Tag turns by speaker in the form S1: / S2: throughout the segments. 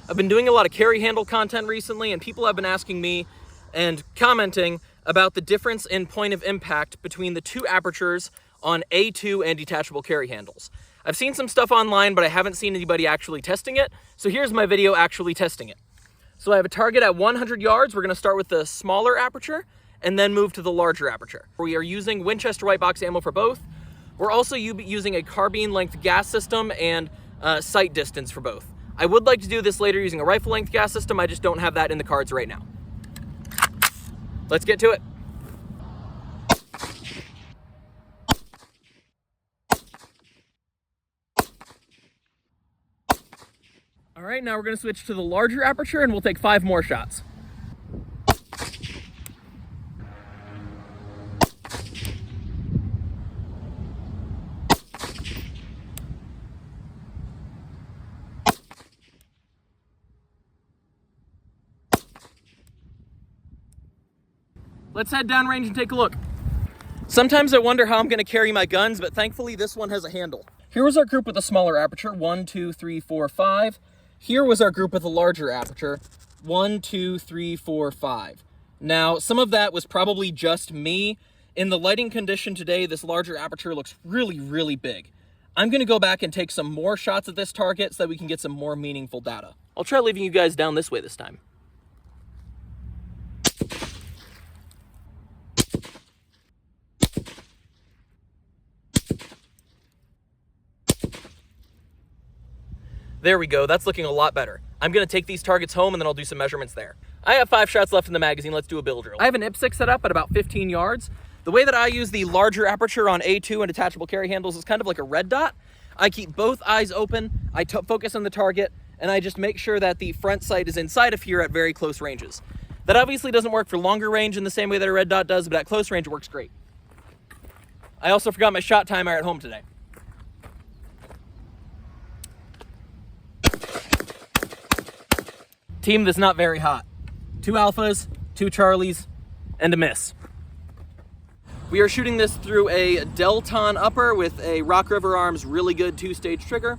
S1: I've been doing a lot of carry handle content recently, and people have been asking me and commenting about the difference in point of impact between the two apertures on A2 and detachable carry handles. I've seen some stuff online, but I haven't seen anybody actually testing it, so here's my video actually testing it. So I have a target at 100 yards. We're going to start with the smaller aperture and then move to the larger aperture. We are using Winchester white box ammo for both. We're also using a carbine length gas system and sight distance for both. I would like to do this later using a rifle length gas system. I just don't have that in the cards right now. Let's get to it. All right, now we're going to switch to the larger aperture and we'll take 5 more shots. Let's head downrange and take a look. Sometimes I wonder how I'm going to carry my guns, but thankfully this one has a handle. Here was our group with a smaller aperture, 1, 2, 3, 4, 5. Here was our group with a larger aperture, 1, 2, 3, 4, 5. Now, some of that was probably just me. In the lighting condition today, this larger aperture looks really, really big. I'm going to go back and take some more shots at this target so that we can get some more meaningful data. I'll try leaving you guys down this way this time. There we go, that's looking a lot better. I'm gonna take these targets home and then I'll do some measurements there. I have 5 shots left in the magazine, let's do a bill drill. I have an IPSC set up at about 15 yards. The way that I use the larger aperture on A2 and detachable carry handles is kind of like a red dot. I keep both eyes open, I focus on the target, and I just make sure that the front sight is inside of here at very close ranges. That obviously doesn't work for longer range in the same way that a red dot does, but at close range it works great. I also forgot my shot timer at home today. Team that's not very hot. 2 alphas, 2 charlies, and a miss. We are shooting this through a Delton upper with a Rock River Arms really good 2-stage trigger.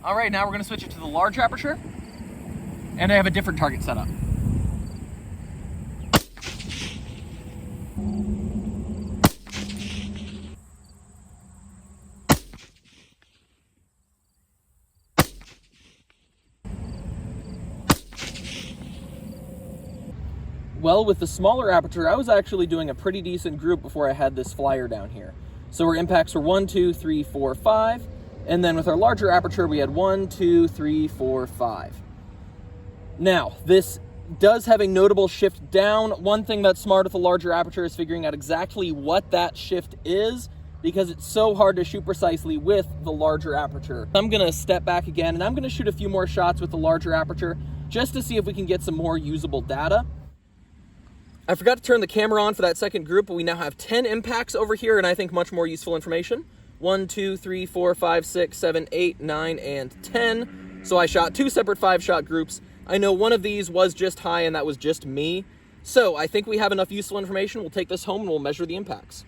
S1: All right, now we're going to switch it to the large aperture, and I have a different target set up. Well, with the smaller aperture, I was actually doing a pretty decent group before I had this flyer down here. So our impacts were 1, 2, 3, 4, 5. And then with our larger aperture, we had 1, 2, 3, 4, 5. Now, this does have a notable shift down. One thing that's smart with the larger aperture is figuring out exactly what that shift is, because it's so hard to shoot precisely with the larger aperture. I'm gonna step back again, and I'm gonna shoot a few more shots with the larger aperture, just to see if we can get some more usable data. I forgot to turn the camera on for that second group, but we now have 10 impacts over here, and I think much more useful information. 1, 2, 3, 4, 5, 6, 7, 8, 9, and 10. So I shot 2 separate 5-shot groups. I know one of these was just high and that was just me. So I think we have enough useful information. We'll take this home and we'll measure the impacts.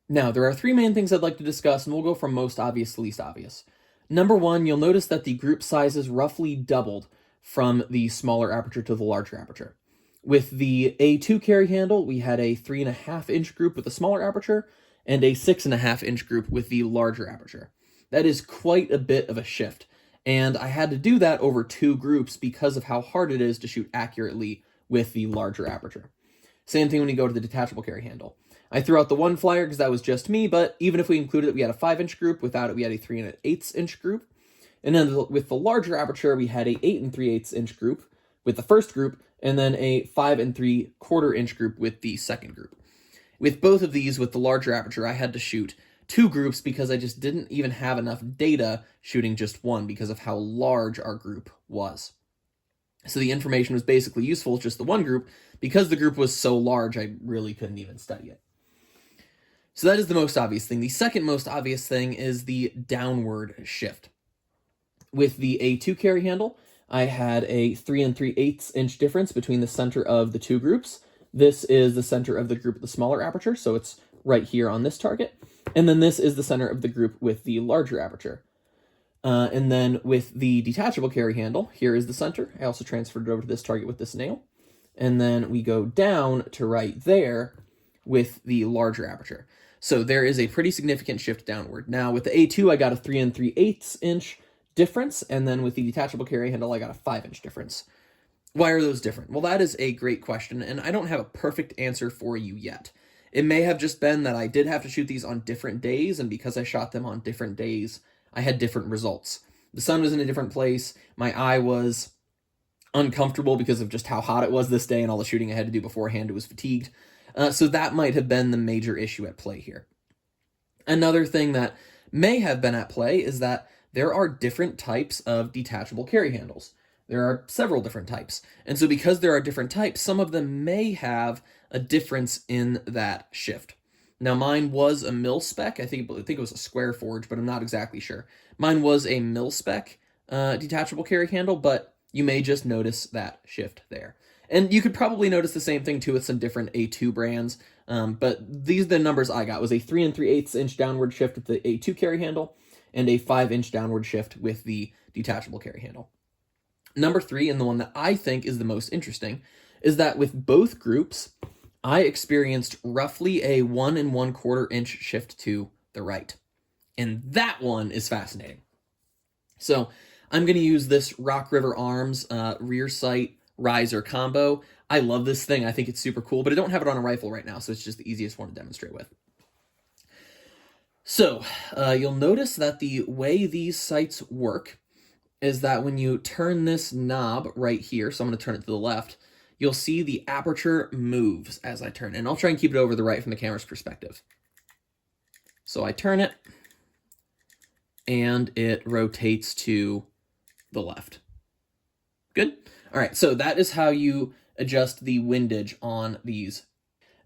S1: Now, there are 3 main things I'd like to discuss, and we'll go from most obvious to least obvious. Number 1, you'll notice that the group sizes roughly doubled from the smaller aperture to the larger aperture. With the A2 carry handle, we had a 3.5-inch group with a smaller aperture, and a 6.5-inch group with the larger aperture. That is quite a bit of a shift, and I had to do that over 2 groups because of how hard it is to shoot accurately with the larger aperture. Same thing when you go to the detachable carry handle. I threw out the 1 flyer because that was just me, but even if we included it, we had a 5-inch group. Without it, we had a 3.8-inch group. And then with the larger aperture, we had a 8 3/8-inch group with the first group, and then a 5 3/4-inch group with the second group. With both of these, with the larger aperture, I had to shoot 2 groups because I just didn't even have enough data shooting just 1 because of how large our group was. So the information was basically useful with just the 1 group. Because the group was so large, I really couldn't even study it. So that is the most obvious thing. The second most obvious thing is the downward shift. With the A2 carry handle, I had a 3 3/8 inch difference between the center of the two groups. This is the center of the group with the smaller aperture, so it's right here on this target. And then this is the center of the group with the larger aperture. And then with the detachable carry handle, here is the center. I also transferred it over to this target with this nail. And then we go down to right there with the larger aperture. So there is a pretty significant shift downward. Now with the A2, I got a 3 3/8 inch difference, and then with the detachable carry handle, I got a 5-inch difference. Why are those different? Well, that is a great question, and I don't have a perfect answer for you yet. It may have just been that I did have to shoot these on different days, and because I shot them on different days, I had different results. The sun was in a different place, my eye was uncomfortable because of just how hot it was this day and all the shooting I had to do beforehand. It was fatigued. So that might have been the major issue at play here. Another thing that may have been at play is that there are different types of detachable carry handles. There are several different types. And so because there are different types, some of them may have a difference in that shift. Now mine was a mil spec. I think it was a square forge, but I'm not exactly sure. Mine was a mil spec detachable carry handle, but you may just notice that shift there. And you could probably notice the same thing too with some different A2 brands. But these are the numbers I got. It was a 3 3/8 inch downward shift with the A2 carry handle and a 5-inch downward shift with the detachable carry handle. Number 3, and the one that I think is the most interesting, is that with both groups, I experienced roughly a 1 1/4 inch shift to the right. And that one is fascinating. So I'm going to use this Rock River Arms rear sight riser combo. I love this thing. I think it's super cool, but I don't have it on a rifle right now, so it's just the easiest one to demonstrate with. So you'll notice that the way these sights work is that when you turn this knob right here, so I'm going to turn it to the left, you'll see the aperture moves as I turn it. And I'll try and keep it over the right from the camera's perspective. So I turn it, and it rotates to the left. Good? All right, so that is how you adjust the windage on these.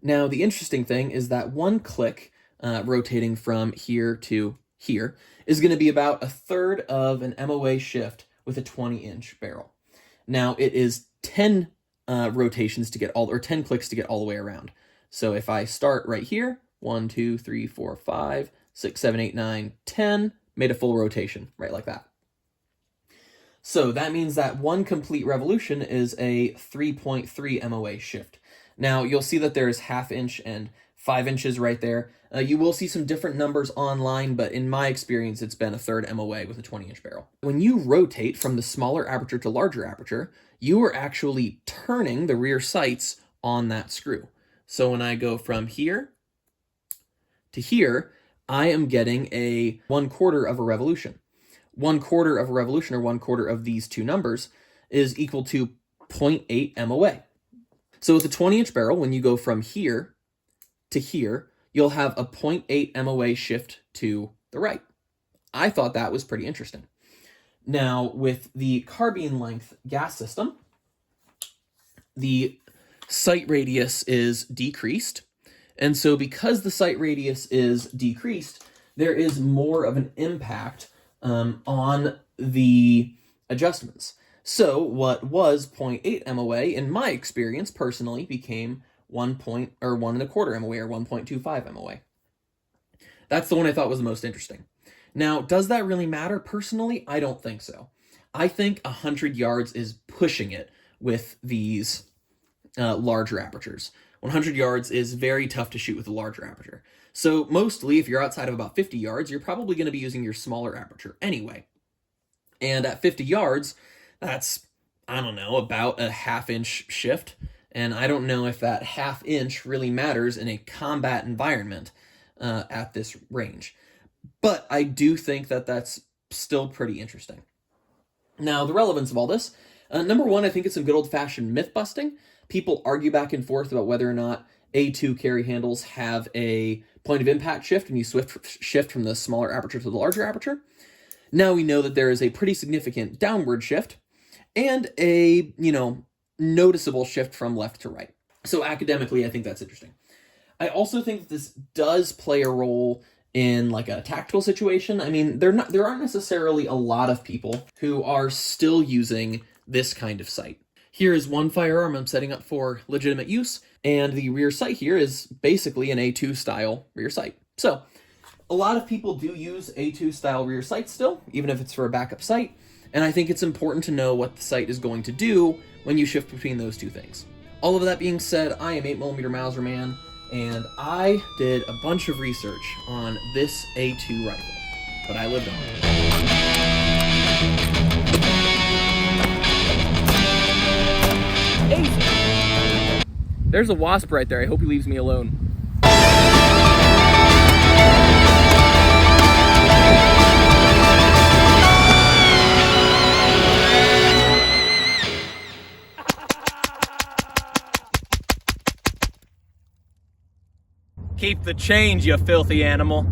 S1: Now, the interesting thing is that one click rotating from here to here is going to be about a third of an MOA shift with a 20-inch barrel. Now, it is 10 rotations to get all, or 10 clicks to get all the way around. So if I start right here, 1, 2, 3, 4, 5, 6, 7, 8, 9, 10, made a full rotation, right like that. So that means that one complete revolution is a 3.3 MOA shift. Now, you'll see that there is 1/2 inch and 5 inches right there. You will see some different numbers online, but in my experience, it's been a third MOA with a 20-inch barrel. When you rotate from the smaller aperture to larger aperture, you are actually turning the rear sights on that screw. So when I go from here to here, I am getting a 1/4 of a revolution. 1/4 of a revolution, or 1/4 of these two numbers, is equal to 0.8 MOA. So with a 20-inch barrel, when you go from here to here, you'll have a 0.8 MOA shift to the right. I thought that was pretty interesting. Now, with the carbine length gas system, the sight radius is decreased. And so because the sight radius is decreased, there is more of an impact on the adjustments. So what was 0.8 MOA, in my experience personally, became 1 1/4 MOA, or 1.25 MOA. That's the one I thought was the most interesting. Now, does that really matter? Personally, I don't think so. I think 100 yards is pushing it with these larger apertures. 100 yards is very tough to shoot with a larger aperture. So mostly, if you're outside of about 50 yards, you're probably going to be using your smaller aperture anyway. And at 50 yards, that's, I don't know, about a 1/2 inch shift. And I don't know if that 1/2 inch really matters in a combat environment at this range. But I do think that that's still pretty interesting. Now, the relevance of all this, number one, I think it's some good old-fashioned myth-busting. People argue back and forth about whether or not A2 carry handles have a point of impact shift when you shift from the smaller aperture to the larger aperture. Now we know that there is a pretty significant downward shift and a, noticeable shift from left to right. So academically, I think that's interesting. I also think that this does play a role in like a tactical situation. I mean, there aren't necessarily a lot of people who are still using this kind of sight. Here is one firearm I'm setting up for legitimate use, and the rear sight here is basically an A2 style rear sight. So a lot of people do use A2 style rear sights still, even if it's for a backup sight, and I think it's important to know what the sight is going to do when you shift between those two things. All of that being said, I am 8mm Mauser Man, and I did a bunch of research on this A2 rifle, but I lived on it. Hey! There's a wasp right there. I hope he leaves me alone. Keep the change, you filthy animal.